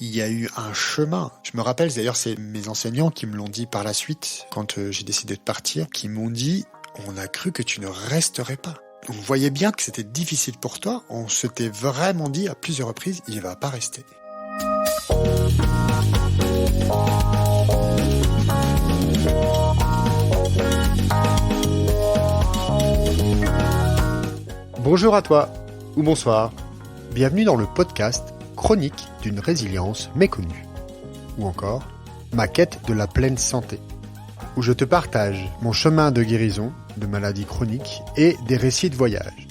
Il y a eu un chemin. Je me rappelle, d'ailleurs, c'est mes enseignants qui me l'ont dit par la suite, quand j'ai décidé de partir, qui m'ont dit « On a cru que tu ne resterais pas ». On voyait bien que c'était difficile pour toi. On s'était vraiment dit à plusieurs reprises « Il va pas rester ». Bonjour à toi, ou bonsoir. Bienvenue dans le podcast Chronique d'une résilience méconnue. Ou encore, ma quête de la pleine santé, où je te partage mon chemin de guérison de maladies chroniques et des récits de voyage.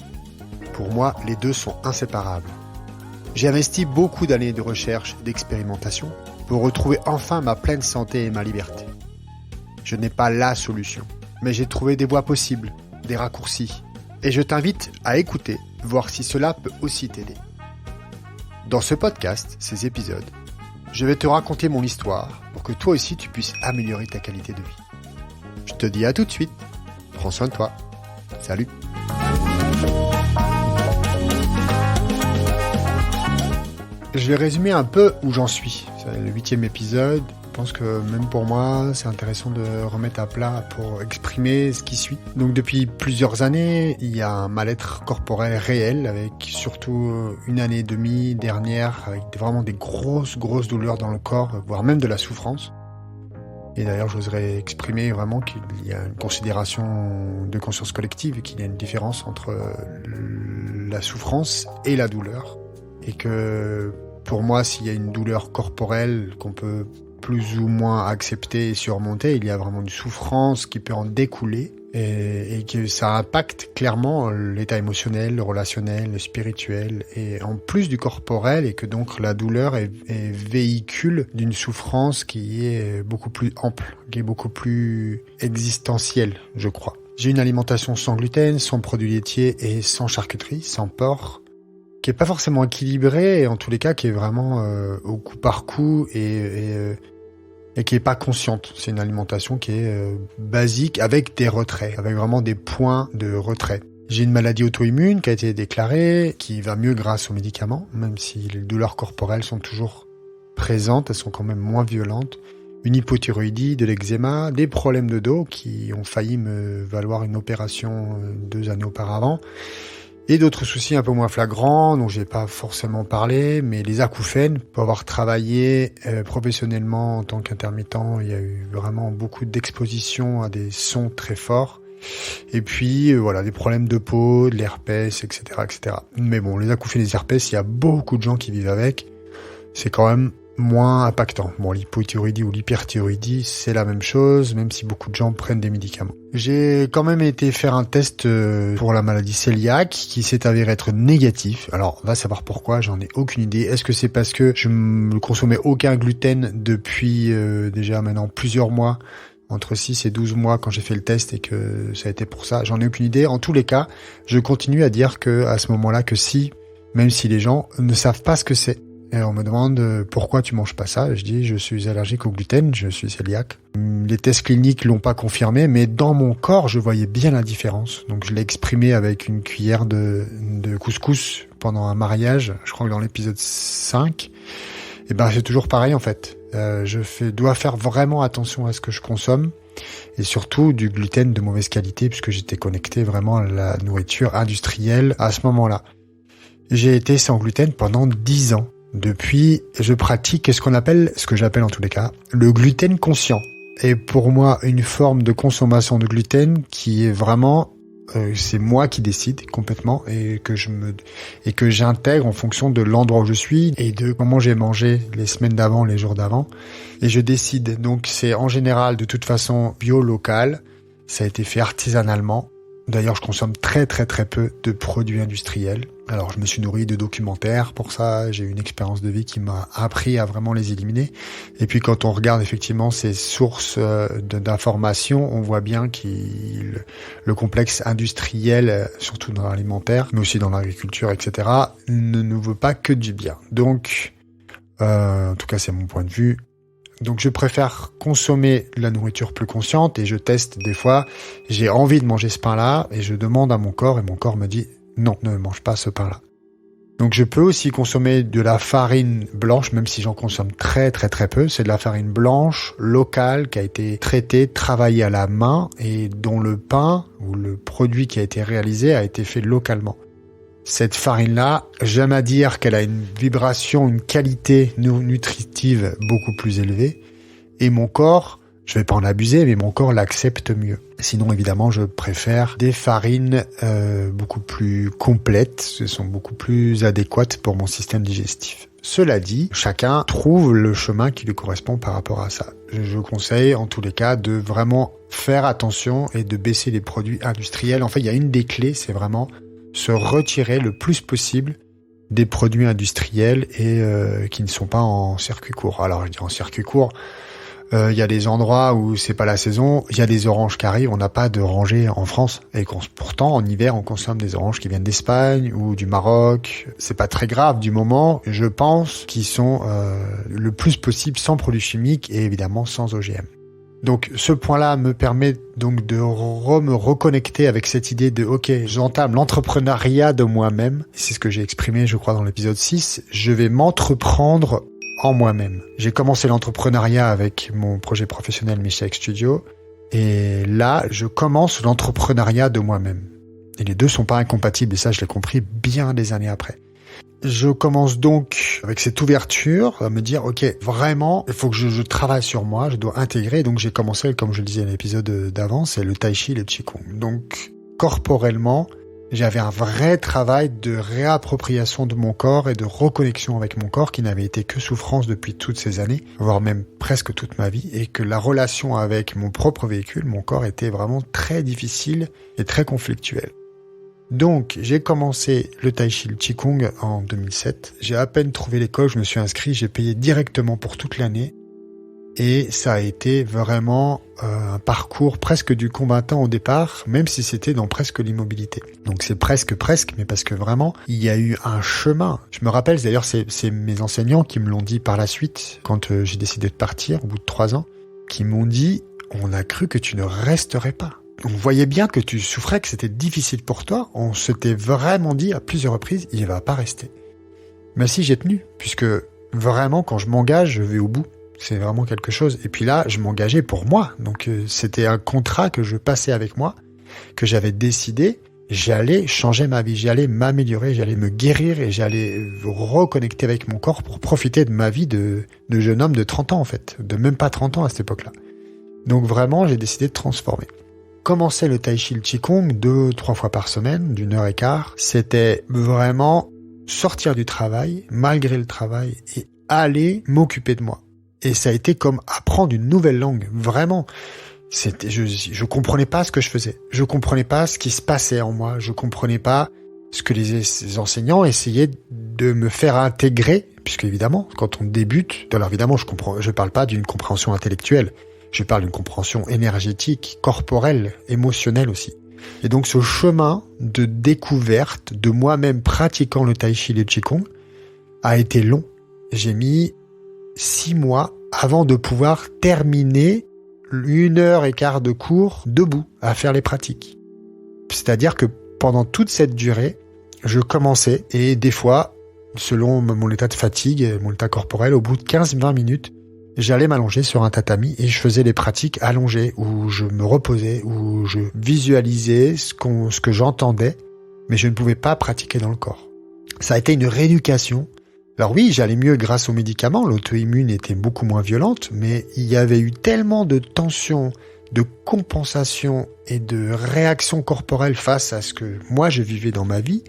Pour moi, les deux sont inséparables. J'ai investi beaucoup d'années de recherche et d'expérimentation pour retrouver enfin ma pleine santé et ma liberté. Je n'ai pas la solution, mais j'ai trouvé des voies possibles, des raccourcis, et je t'invite à écouter, voir si cela peut aussi t'aider. Dans ce podcast, ces épisodes, je vais te raconter mon histoire pour que toi aussi tu puisses améliorer ta qualité de vie. Je te dis à tout de suite. Prends soin de toi. Salut. Je vais résumer un peu où j'en suis. C'est le 8e épisode. Je pense que même pour moi, c'est intéressant de remettre à plat pour exprimer ce qui suit. Donc depuis plusieurs années, il y a un mal-être corporel réel, avec surtout une année et demie dernière, avec vraiment des grosses douleurs dans le corps, voire même de la souffrance. Et d'ailleurs, j'oserais exprimer vraiment qu'il y a une considération de conscience collective, qu'il y a une différence entre la souffrance et la douleur. Et que pour moi, s'il y a une douleur corporelle qu'on peut plus ou moins accepter et surmonter, il y a vraiment une souffrance qui peut en découler et que ça impacte clairement l'état émotionnel, le relationnel, le spirituel et en plus du corporel, et que donc la douleur est véhicule d'une souffrance qui est beaucoup plus ample, qui est beaucoup plus existentielle, je crois. J'ai une alimentation sans gluten, sans produits laitiers et sans charcuterie, sans porc, qui est pas forcément équilibrée et en tous les cas qui est vraiment au coup par coup et qui est pas consciente. C'est une alimentation qui est basique avec des retraits, avec vraiment des points de retrait. J'ai une maladie auto-immune qui a été déclarée, qui va mieux grâce aux médicaments, même si les douleurs corporelles sont toujours présentes, elles sont quand même moins violentes. Une hypothyroïdie, de l'eczéma, des problèmes de dos qui ont failli me valoir une opération 2 années auparavant. Et d'autres soucis un peu moins flagrants, dont j'ai pas forcément parlé, mais les acouphènes. Pour avoir travaillé professionnellement en tant qu'intermittent, il y a eu vraiment beaucoup d'exposition à des sons très forts. Et puis voilà, des problèmes de peau, de l'herpès, etc., etc. Mais bon, les acouphènes et les herpès, il y a beaucoup de gens qui vivent avec. C'est quand même moins impactant. Bon, l'hypothyroïdie ou l'hyperthyroïdie, c'est la même chose, même si beaucoup de gens prennent des médicaments. J'ai quand même été faire un test pour la maladie cœliaque qui s'est avéré être négatif. Alors, on va savoir pourquoi, j'en ai aucune idée. Est-ce que c'est parce que je ne consommais aucun gluten depuis déjà maintenant plusieurs mois, entre 6 et 12 mois quand j'ai fait le test, et que ça a été pour ça? J'en ai aucune idée. En tous les cas, je continue à dire que à ce moment-là, que si, même si les gens ne savent pas ce que c'est. Et on me demande pourquoi tu manges pas ça. Je dis je suis allergique au gluten, je suis cœliaque. Les tests cliniques l'ont pas confirmé, mais dans mon corps je voyais bien la différence. Donc je l'ai exprimé avec une cuillère de couscous pendant un mariage, je crois que dans l'épisode 5. Et ben c'est toujours pareil en fait. Je dois faire vraiment attention à ce que je consomme, et surtout du gluten de mauvaise qualité, puisque j'étais connecté vraiment à la nourriture industrielle à ce moment-là. J'ai été sans gluten pendant 10 ans. Depuis, je pratique ce que j'appelle en tous les cas, le gluten conscient. Et pour moi, une forme de consommation de gluten qui est vraiment, c'est moi qui décide complètement, et que j'intègre en fonction de l'endroit où je suis et de comment j'ai mangé les semaines d'avant, les jours d'avant. Et je décide. Donc c'est en général de toute façon bio, local. Ça a été fait artisanalement. D'ailleurs, je consomme très peu de produits industriels. Alors, je me suis nourri de documentaires pour ça. J'ai eu une expérience de vie qui m'a appris à vraiment les éliminer. Et puis, quand on regarde effectivement ces sources d'informations, on voit bien que le complexe industriel, surtout dans l'alimentaire, mais aussi dans l'agriculture, etc., ne nous veut pas que du bien. Donc, en tout cas, c'est mon point de vue. Donc je préfère consommer de la nourriture plus consciente, et je teste des fois, j'ai envie de manger ce pain-là et je demande à mon corps, et mon corps me dit non, ne mange pas ce pain-là. Donc je peux aussi consommer de la farine blanche, même si j'en consomme très très très peu. C'est de la farine blanche, locale, qui a été traitée, travaillée à la main et dont le pain ou le produit qui a été réalisé a été fait localement. Cette farine-là, j'aime à dire qu'elle a une vibration, une qualité nutritive beaucoup plus élevée. Et mon corps, je vais pas en abuser, mais mon corps l'accepte mieux. Sinon, évidemment, je préfère des farines beaucoup plus complètes. Ce sont beaucoup plus adéquates pour mon système digestif. Cela dit, chacun trouve le chemin qui lui correspond par rapport à ça. Je conseille, en tous les cas, de vraiment faire attention et de baisser les produits industriels. En fait, il y a une des clés, c'est vraiment se retirer le plus possible des produits industriels et qui ne sont pas en circuit court. Alors, je dis en circuit court, il y a des endroits où c'est pas la saison, il y a des oranges qui arrivent, on n'a pas d'orangers en France, et pourtant en hiver on consomme des oranges qui viennent d'Espagne ou du Maroc. C'est pas très grave du moment, je pense, qu'ils sont le plus possible sans produits chimiques et évidemment sans OGM. Donc ce point-là me permet donc de me reconnecter avec cette idée de ok, j'entame l'entrepreneuriat de moi-même, c'est ce que j'ai exprimé je crois dans l'épisode 6, je vais m'entreprendre en moi-même. J'ai commencé l'entrepreneuriat avec mon projet professionnel Mishaq Studio et là je commence l'entrepreneuriat de moi-même. Et les deux sont pas incompatibles et ça je l'ai compris bien des années après. Je commence donc avec cette ouverture à me dire ok, vraiment il faut que je travaille sur moi, je dois intégrer. Donc j'ai commencé, comme je le disais à l'épisode d'avant, c'est le tai chi et le qigong. Donc corporellement j'avais un vrai travail de réappropriation de mon corps et de reconnexion avec mon corps qui n'avait été que souffrance depuis toutes ces années, voire même presque toute ma vie, et que la relation avec mon propre véhicule, mon corps, était vraiment très difficile et très conflictuelle. Donc, j'ai commencé le tai chi, le qigong en 2007. J'ai à peine trouvé l'école, je me suis inscrit, j'ai payé directement pour toute l'année. Et ça a été vraiment un parcours presque du combattant au départ, même si c'était dans presque l'immobilité. Donc c'est presque, mais parce que vraiment, il y a eu un chemin. Je me rappelle, d'ailleurs, c'est mes enseignants qui me l'ont dit par la suite, quand j'ai décidé de partir, au bout de 3 ans, qui m'ont dit, on a cru que tu ne resterais pas. On voyait bien que tu souffrais, que c'était difficile pour toi. On s'était vraiment dit à plusieurs reprises, il va pas rester. Mais si, j'ai tenu, puisque vraiment, quand je m'engage, je vais au bout. C'est vraiment quelque chose. Et puis là, je m'engageais pour moi. Donc c'était un contrat que je passais avec moi, que j'avais décidé. J'allais changer ma vie, j'allais m'améliorer, j'allais me guérir et j'allais reconnecter avec mon corps pour profiter de ma vie de jeune homme de 30 ans en fait. De même pas 30 ans à cette époque-là. Donc vraiment, j'ai décidé de transformer. Commencer le tai chi, le qigong 2-3 fois par semaine, d'1h15. C'était vraiment sortir du travail, malgré le travail, et aller m'occuper de moi. Et ça a été comme apprendre une nouvelle langue, vraiment. Je comprenais pas ce que je faisais. Je comprenais pas ce qui se passait en moi. Je comprenais pas ce que les enseignants essayaient de me faire intégrer, puisque évidemment, quand on débute, alors évidemment, je parle pas d'une compréhension intellectuelle. Je parle d'une compréhension énergétique, corporelle, émotionnelle aussi. Et donc, ce chemin de découverte de moi-même pratiquant le tai chi et le qigong a été long. J'ai mis 6 mois avant de pouvoir terminer 1h15 de cours debout à faire les pratiques. C'est-à-dire que pendant toute cette durée, je commençais et des fois, selon mon état de fatigue, mon état corporel, au bout de 15-20 minutes, j'allais m'allonger sur un tatami et je faisais les pratiques allongées où je me reposais, où je visualisais ce que j'entendais, mais je ne pouvais pas pratiquer dans le corps. Ça a été une rééducation. Alors oui, j'allais mieux grâce aux médicaments, l'auto-immune était beaucoup moins violente, mais il y avait eu tellement de tension, de compensation et de réaction corporelle face à ce que moi je vivais dans ma vie,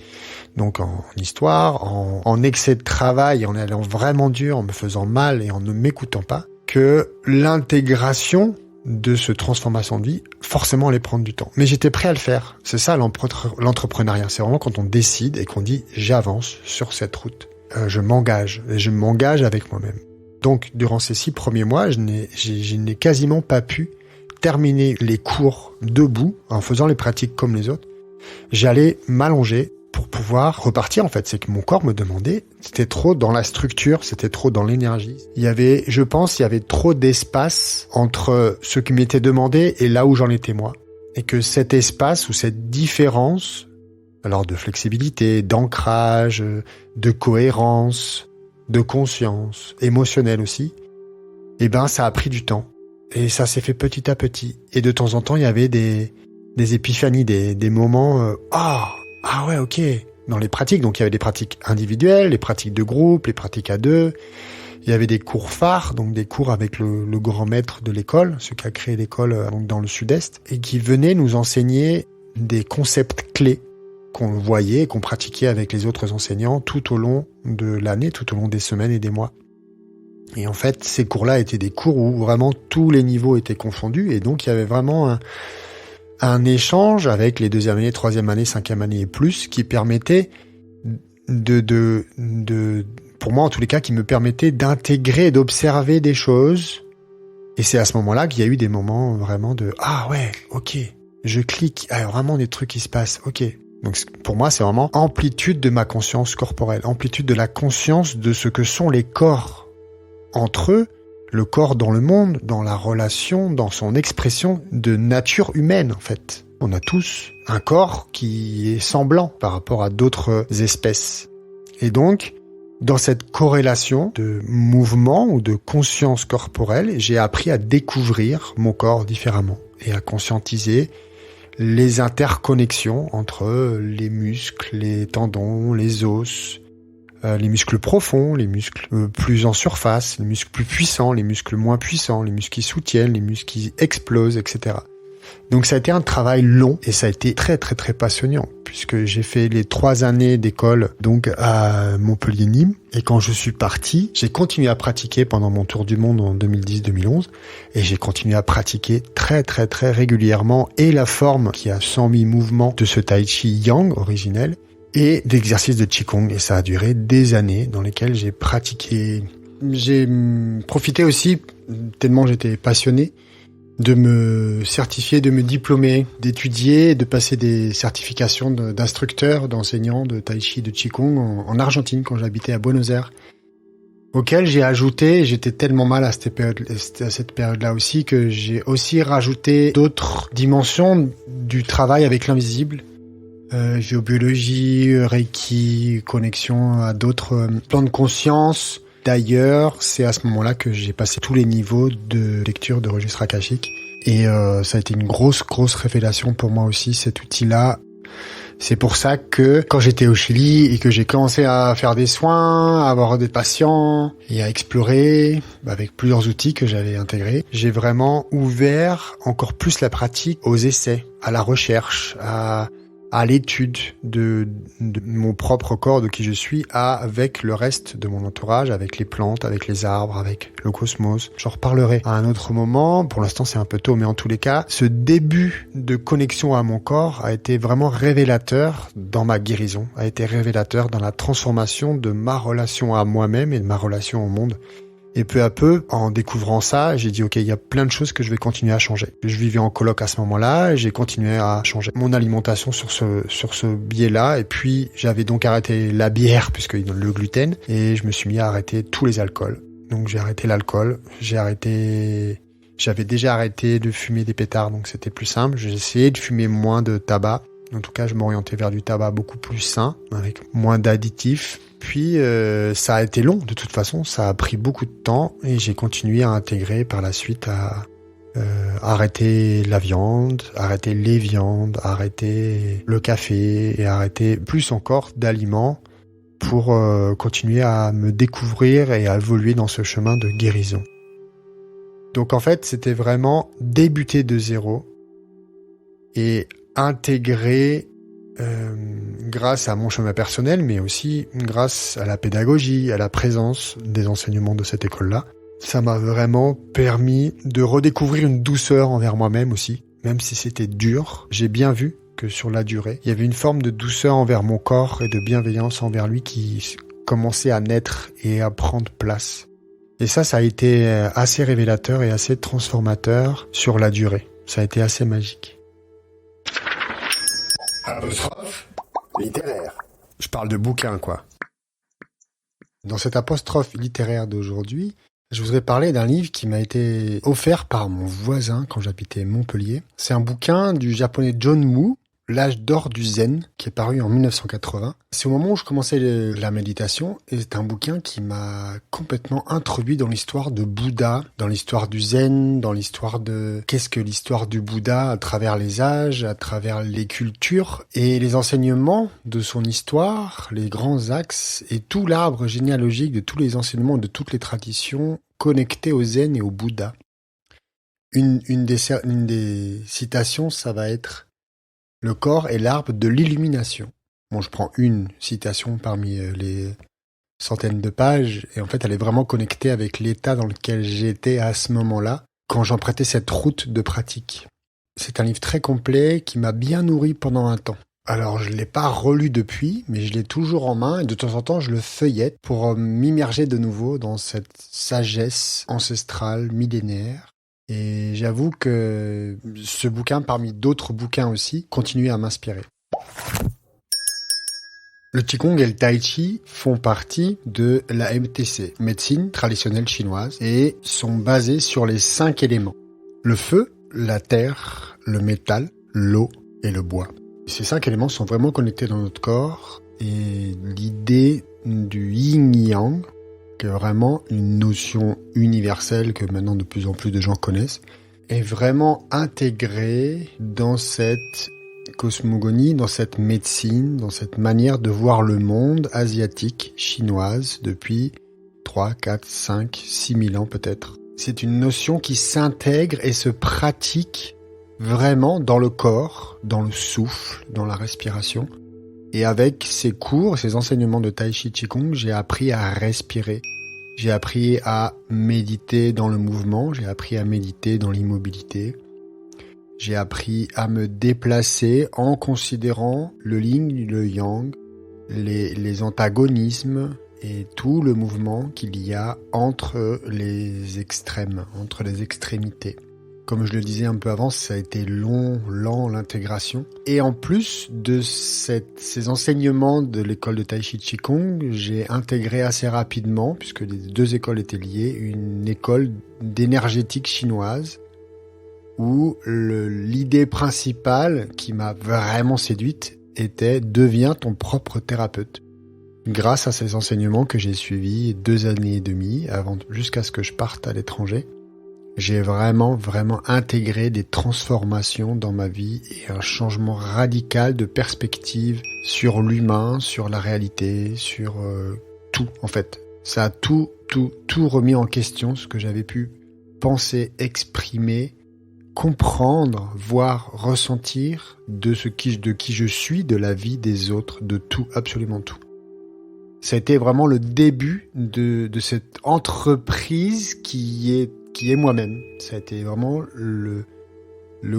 donc en histoire, en excès de travail, en allant vraiment dur, en me faisant mal et en ne m'écoutant pas, que l'intégration de ce transformation de vie, forcément allait prendre du temps. Mais j'étais prêt à le faire. C'est ça l'entrepreneuriat, c'est vraiment quand on décide et qu'on dit j'avance sur cette route. Je m'engage avec moi-même. Donc, durant ces 6 premiers mois, je n'ai quasiment pas pu terminer les cours debout, en faisant les pratiques comme les autres. J'allais m'allonger pour pouvoir repartir, en fait. C'est que mon corps me demandait, c'était trop dans la structure, c'était trop dans l'énergie. Je pense, il y avait trop d'espace entre ce qui m'était demandé et là où j'en étais moi. Et que cet espace ou cette différence Alors de flexibilité, d'ancrage, de cohérence, de conscience, émotionnelle aussi. Eh ben, ça a pris du temps. Et ça s'est fait petit à petit. Et de temps en temps, il y avait des épiphanies, des moments, ah ouais, ok. Dans les pratiques, donc il y avait des pratiques individuelles, les pratiques de groupe, les pratiques à deux. Il y avait des cours phares, donc des cours avec le grand maître de l'école, celui qui a créé l'école donc dans le sud-est, et qui venait nous enseigner des concepts clés qu'on voyait et qu'on pratiquait avec les autres enseignants tout au long de l'année, tout au long des semaines et des mois. Et en fait, ces cours-là étaient des cours où vraiment tous les niveaux étaient confondus, et donc il y avait vraiment un échange avec les deuxième année, troisième année, cinquième année et plus, qui permettait pour moi en tous les cas, qui me permettait d'intégrer et d'observer des choses. Et c'est à ce moment-là qu'il y a eu des moments vraiment de « Ah ouais, ok, je clique, ah, vraiment des trucs qui se passent, ok ». Donc pour moi, c'est vraiment amplitude de ma conscience corporelle, amplitude de la conscience de ce que sont les corps entre eux, le corps dans le monde, dans la relation, dans son expression de nature humaine en fait. On a tous un corps qui est semblant par rapport à d'autres espèces. Et donc, dans cette corrélation de mouvement ou de conscience corporelle, j'ai appris à découvrir mon corps différemment et à conscientiser les interconnexions entre les muscles, les tendons, les os, les muscles profonds, les muscles plus en surface, les muscles plus puissants, les muscles moins puissants, les muscles qui soutiennent, les muscles qui explosent, etc. Donc ça a été un travail long et ça a été très très très passionnant puisque j'ai fait les 3 années d'école donc à Montpellier-Nîmes et quand je suis parti, j'ai continué à pratiquer pendant mon tour du monde en 2010-2011 et j'ai continué à pratiquer très très très régulièrement et la forme qui a 100 000 mouvements de ce Tai Chi Yang originel et d'exercices de Qigong et ça a duré des années dans lesquelles j'ai pratiqué. J'ai profité aussi, tellement j'étais passionné, de me certifier, de me diplômer, d'étudier, de passer des certifications d'instructeur, d'enseignant de Tai Chi, de Qigong en Argentine quand j'habitais à Buenos Aires. Auquel j'ai ajouté, j'étais tellement mal à cette période-là aussi, que j'ai aussi rajouté d'autres dimensions du travail avec l'invisible. Géobiologie, Reiki, connexion à d'autres plans de conscience. D'ailleurs, c'est à ce moment-là que j'ai passé tous les niveaux de lecture de registre akashique. Et ça a été une grosse révélation pour moi aussi, cet outil-là. C'est pour ça que quand j'étais au Chili et que j'ai commencé à faire des soins, à avoir des patients et à explorer avec plusieurs outils que j'avais intégrés, j'ai vraiment ouvert encore plus la pratique aux essais, à la recherche, à l'étude de mon propre corps, de qui je suis, avec le reste de mon entourage, avec les plantes, avec les arbres, avec le cosmos. J'en reparlerai à un autre moment. Pour l'instant, c'est un peu tôt, mais en tous les cas, ce début de connexion à mon corps a été vraiment révélateur dans ma guérison, a été révélateur dans la transformation de ma relation à moi-même et de ma relation au monde. Et peu à peu, en découvrant ça, j'ai dit ok, il y a plein de choses que je vais continuer à changer. Je vivais en coloc à ce moment-là, et j'ai continué à changer mon alimentation sur ce biais-là. Et puis j'avais donc arrêté la bière puisque le gluten, et je me suis mis à arrêter tous les alcools. Donc j'ai arrêté l'alcool, j'avais déjà arrêté de fumer des pétards, donc c'était plus simple. J'ai essayé de fumer moins de tabac. En tout cas, je m'orientais vers du tabac beaucoup plus sain, avec moins d'additifs. Puis ça a été long de toute façon, ça a pris beaucoup de temps et j'ai continué à intégrer par la suite à arrêter la viande, arrêter les viandes, arrêter le café et arrêter plus encore d'aliments pour continuer à me découvrir et à évoluer dans ce chemin de guérison. Donc en fait, c'était vraiment débuter de zéro et intégrer grâce à mon chemin personnel, mais aussi grâce à la pédagogie, à la présence des enseignements de cette école-là. Ça m'a vraiment permis de redécouvrir une douceur envers moi-même aussi, même si c'était dur. J'ai bien vu que sur la durée, il y avait une forme de douceur envers mon corps et de bienveillance envers lui qui commençait à naître et à prendre place. Et ça a été assez révélateur et assez transformateur sur la durée. Ça a été assez magique. Apostrophe littéraire. Je parle de bouquins, quoi. Dans cette apostrophe littéraire d'aujourd'hui, je voudrais parler d'un livre qui m'a été offert par mon voisin quand j'habitais Montpellier. C'est un bouquin du japonais John Woo, L'âge d'or du Zen, qui est paru en 1980. C'est au moment où je commençais la méditation, et c'est un bouquin qui m'a complètement introduit dans l'histoire de Bouddha, dans l'histoire du Zen, dans l'histoire de qu'est-ce que l'histoire du Bouddha à travers les âges, à travers les cultures, et les enseignements de son histoire, les grands axes, et tout l'arbre généalogique de tous les enseignements, de toutes les traditions connectées au Zen et au Bouddha. Une des citations, ça va être le corps est l'arbre de l'illumination. Bon, je prends une citation parmi les centaines de pages, et en fait, elle est vraiment connectée avec l'état dans lequel j'étais à ce moment-là, quand j'empruntais cette route de pratique. C'est un livre très complet qui m'a bien nourri pendant un temps. Alors, je ne l'ai pas relu depuis, mais je l'ai toujours en main, et de temps en temps, je le feuillette pour m'immerger de nouveau dans cette sagesse ancestrale, millénaire. Et j'avoue que ce bouquin, parmi d'autres bouquins aussi, continue à m'inspirer. Le Qigong et le Tai Chi font partie de la MTC, médecine traditionnelle chinoise, et sont basés sur les 5 éléments. Le feu, la terre, le métal, l'eau et le bois. Ces 5 éléments sont vraiment connectés dans notre corps, et l'idée du yin-yang, qui est vraiment une notion universelle que maintenant de plus en plus de gens connaissent, est vraiment intégrée dans cette cosmogonie, dans cette médecine, dans cette manière de voir le monde asiatique, chinoise, depuis 3, 4, 5, 6 000 ans peut-être. C'est une notion qui s'intègre et se pratique vraiment dans le corps, dans le souffle, dans la respiration. Et avec ces cours, ces enseignements de Tai Chi Qigong, j'ai appris à respirer. J'ai appris à méditer dans le mouvement, j'ai appris à méditer dans l'immobilité. J'ai appris à me déplacer en considérant le yin, le yang, les antagonismes et tout le mouvement qu'il y a entre les extrêmes, entre les extrémités. Comme je le disais un peu avant, ça a été lent, l'intégration. Et en plus de ces enseignements de l'école de Tai Chi Qigong, j'ai intégré assez rapidement, puisque les 2 écoles étaient liées, une école d'énergétique chinoise, où l'idée principale qui m'a vraiment séduite était « deviens ton propre thérapeute ». Grâce à ces enseignements que j'ai suivis 2 années et demie, jusqu'à ce que je parte à l'étranger, j'ai vraiment intégré des transformations dans ma vie et un changement radical de perspective sur l'humain, sur la réalité, sur tout en fait. Ça a tout remis en question, ce que j'avais pu penser, exprimer, comprendre, voir, ressentir de qui je suis, de la vie des autres, de tout, absolument tout. Ça a été vraiment le début de cette entreprise qui est moi-même. Ça a été vraiment le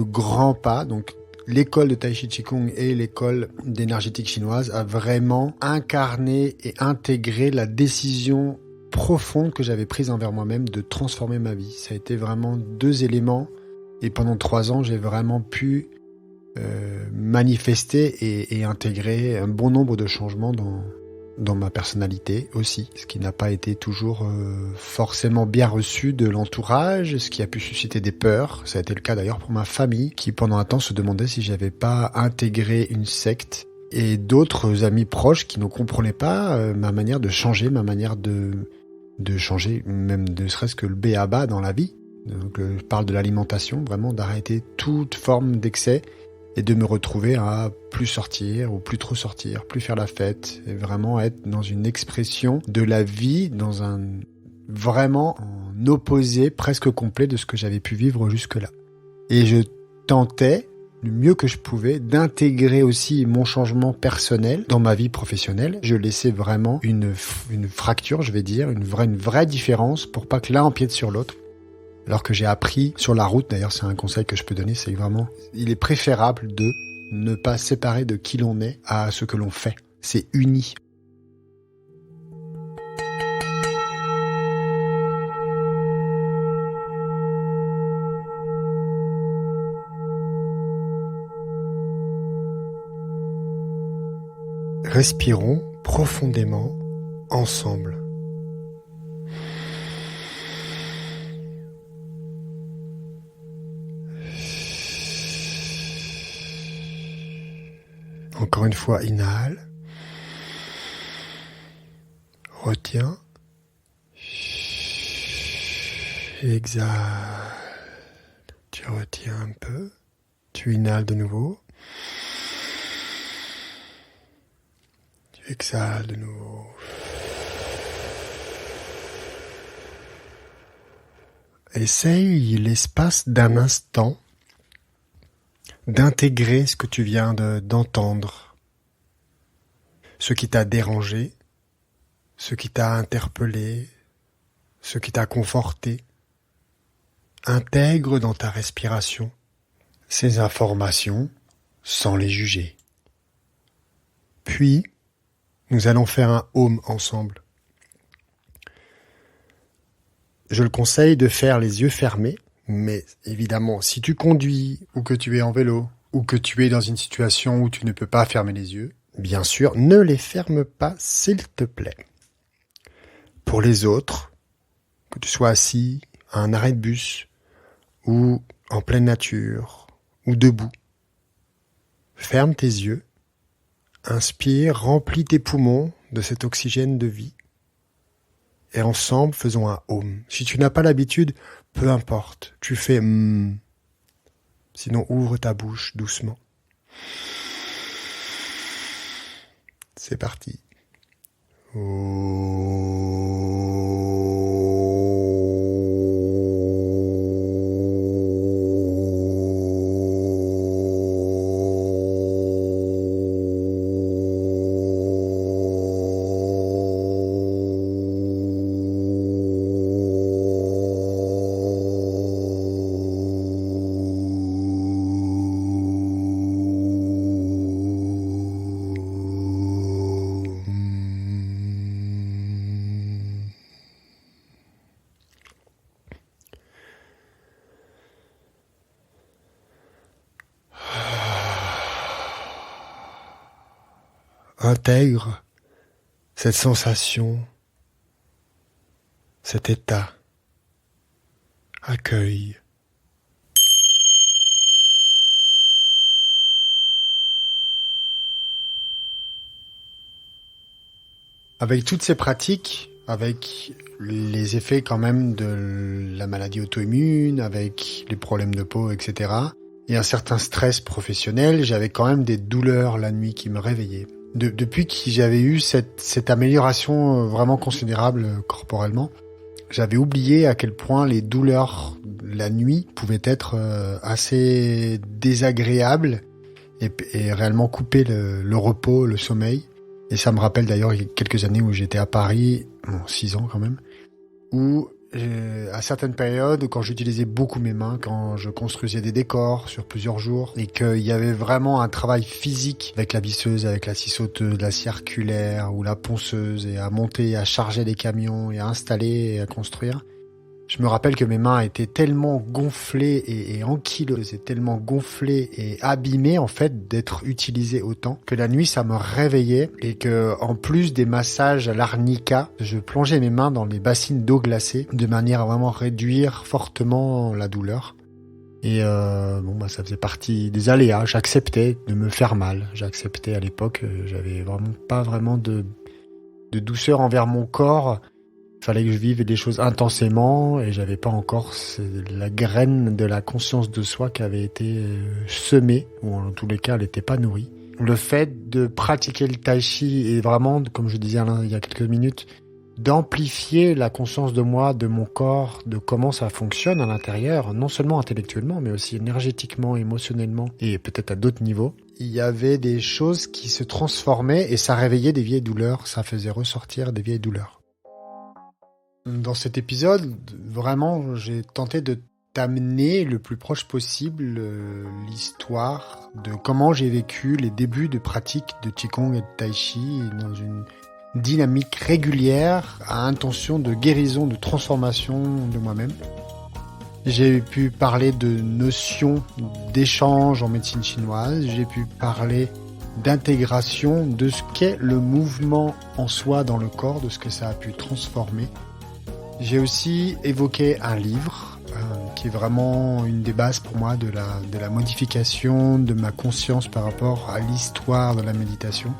grand pas. Donc, l'école de Tai Chi Qigong et l'école d'énergétique chinoise a vraiment incarné et intégré la décision profonde que j'avais prise envers moi-même de transformer ma vie. Ça a été vraiment 2 éléments. Et pendant 3 ans, j'ai vraiment pu manifester et intégrer un bon nombre de changements dans ma personnalité aussi, ce qui n'a pas été toujours forcément bien reçu de l'entourage, ce qui a pu susciter des peurs. Ça a été le cas d'ailleurs pour ma famille, qui pendant un temps se demandait si j'avais pas intégré une secte, et d'autres amis proches qui ne comprenaient pas ma manière de changer, ma manière de changer, même ne serait-ce que le b.a.-ba dans la vie. Donc, je parle de l'alimentation, vraiment d'arrêter toute forme d'excès, et de me retrouver à plus sortir ou plus trop sortir, plus faire la fête, et vraiment être dans une expression de la vie, vraiment en opposé presque complet de ce que j'avais pu vivre jusque-là. Et je tentais, du mieux que je pouvais, d'intégrer aussi mon changement personnel dans ma vie professionnelle. Je laissais vraiment une fracture, je vais dire, une vraie différence pour pas que l'un empiète sur l'autre. Alors que j'ai appris sur la route, d'ailleurs c'est un conseil que je peux donner, c'est vraiment, il est préférable de ne pas séparer de qui l'on est à ce que l'on fait. C'est uni. Respirons profondément ensemble. Encore une fois, inhale. Retiens. Exhale. Tu retiens un peu. Tu inhales de nouveau. Tu exhales de nouveau. Essaye l'espace d'un instant d'intégrer ce que tu viens d'entendre, ce qui t'a dérangé, ce qui t'a interpellé, ce qui t'a conforté. Intègre dans ta respiration ces informations sans les juger. Puis, nous allons faire un home ensemble. Je le conseille de faire les yeux fermés, mais évidemment, si tu conduis, ou que tu es en vélo, ou que tu es dans une situation où tu ne peux pas fermer les yeux, bien sûr, ne les ferme pas, s'il te plaît. Pour les autres, que tu sois assis à un arrêt de bus, ou en pleine nature, ou debout, ferme tes yeux, inspire, remplis tes poumons de cet oxygène de vie, et ensemble, faisons un home. Si tu n'as pas l'habitude, peu importe, tu fais Sinon, ouvre ta bouche doucement. C'est parti. Intègre cette sensation, cet état. Accueille. Avec toutes ces pratiques, avec les effets quand même de la maladie auto-immune, avec les problèmes de peau, etc., et un certain stress professionnel, j'avais quand même des douleurs la nuit qui me réveillaient. Depuis que j'avais eu cette amélioration vraiment considérable corporellement, j'avais oublié à quel point les douleurs la nuit pouvaient être assez désagréables et réellement couper le repos, le sommeil. Et ça me rappelle d'ailleurs il y a quelques années où j'étais à Paris, 6 ans quand même, où à certaines périodes, quand j'utilisais beaucoup mes mains, quand je construisais des décors sur plusieurs jours, et qu'il y avait vraiment un travail physique avec la visseuse, avec la scie sauteuse, la circulaire ou la ponceuse, et à monter, à charger les camions, et à installer, et à construire, je me rappelle que mes mains étaient tellement gonflées et ankylosées, tellement gonflées et abîmées en fait d'être utilisées autant, que la nuit ça me réveillait et que en plus des massages à l'arnica, je plongeais mes mains dans les bassines d'eau glacée de manière à vraiment réduire fortement la douleur. Et ça faisait partie des aléas. J'acceptais de me faire mal. J'acceptais à l'époque, j'avais vraiment pas vraiment de douceur envers mon corps. Il fallait que je vive des choses intensément et j'avais pas encore la graine de la conscience de soi qui avait été semée, ou en tous les cas elle n'était pas nourrie. Le fait de pratiquer le tai chi est vraiment, comme je disais il y a quelques minutes, d'amplifier la conscience de moi, de mon corps, de comment ça fonctionne à l'intérieur, non seulement intellectuellement mais aussi énergétiquement, émotionnellement et peut-être à d'autres niveaux. Il y avait des choses qui se transformaient et ça réveillait des vieilles douleurs, ça faisait ressortir des vieilles douleurs. Dans cet épisode, vraiment, j'ai tenté de t'amener le plus proche possible l'histoire de comment j'ai vécu les débuts de pratique de Qigong et de Tai Chi dans une dynamique régulière à intention de guérison, de transformation de moi-même. J'ai pu parler de notions d'échange en médecine chinoise, j'ai pu parler d'intégration de ce qu'est le mouvement en soi dans le corps, de ce que ça a pu transformer. J'ai aussi évoqué un livre qui est vraiment une des bases pour moi de la modification de ma conscience par rapport à l'histoire de la méditation.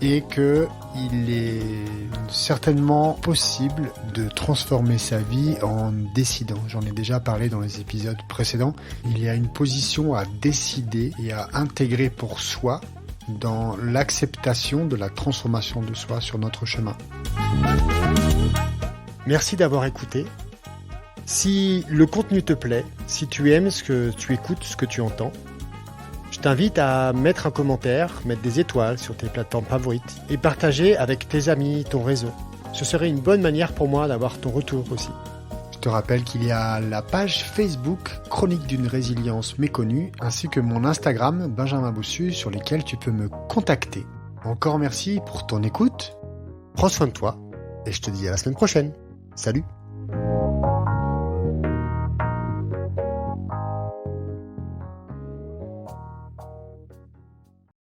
Et qu'il est certainement possible de transformer sa vie en décidant. J'en ai déjà parlé dans les épisodes précédents. Il y a une position à décider et à intégrer pour soi dans l'acceptation de la transformation de soi sur notre chemin. Merci d'avoir écouté. Si le contenu te plaît, si tu aimes ce que tu écoutes, ce que tu entends, je t'invite à mettre un commentaire, mettre des étoiles sur tes plateformes favorites et partager avec tes amis, ton réseau. Ce serait une bonne manière pour moi d'avoir ton retour aussi. Je te rappelle qu'il y a la page Facebook Chronique d'une résilience méconnue ainsi que mon Instagram Benjamin Bossu sur lesquels tu peux me contacter. Encore merci pour ton écoute. Prends soin de toi et je te dis à la semaine prochaine. Salut!